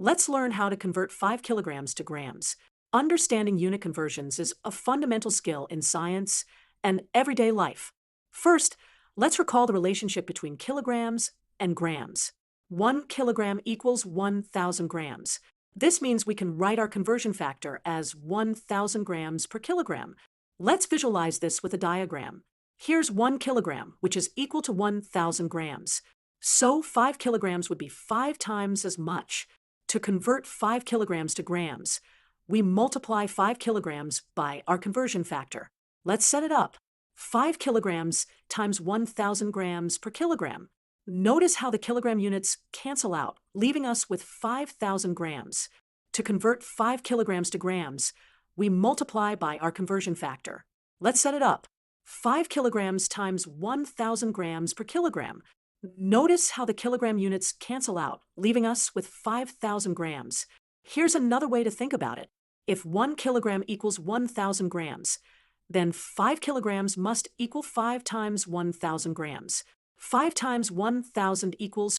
Let's learn how to convert 5 kilograms to grams. Understanding unit conversions is a fundamental skill in science and everyday life. First, let's recall the relationship between kilograms and grams. 1 kilogram equals 1,000 grams. This means we can write our conversion factor as 1,000 grams per kilogram. Let's visualize this with a diagram. Here's 1 kilogram, which is equal to 1,000 grams. So 5 kilograms would be 5 times as much. To convert 5 kilograms to grams, we multiply 5 kilograms by our conversion factor. Let's set it up. 5 kilograms times 1,000 grams per kilogram. Notice how the kilogram units cancel out, leaving us with 5,000 grams. To convert 5 kilograms to grams, we multiply by our conversion factor. Let's set it up. 5 kilograms times 1,000 grams per kilogram. Notice how the kilogram units cancel out, leaving us with 5,000 grams. Here's another way to think about it. If 1 kilogram equals 1,000 grams, then 5 kilograms must equal 5 times 1,000 grams. 5 times 1,000 equals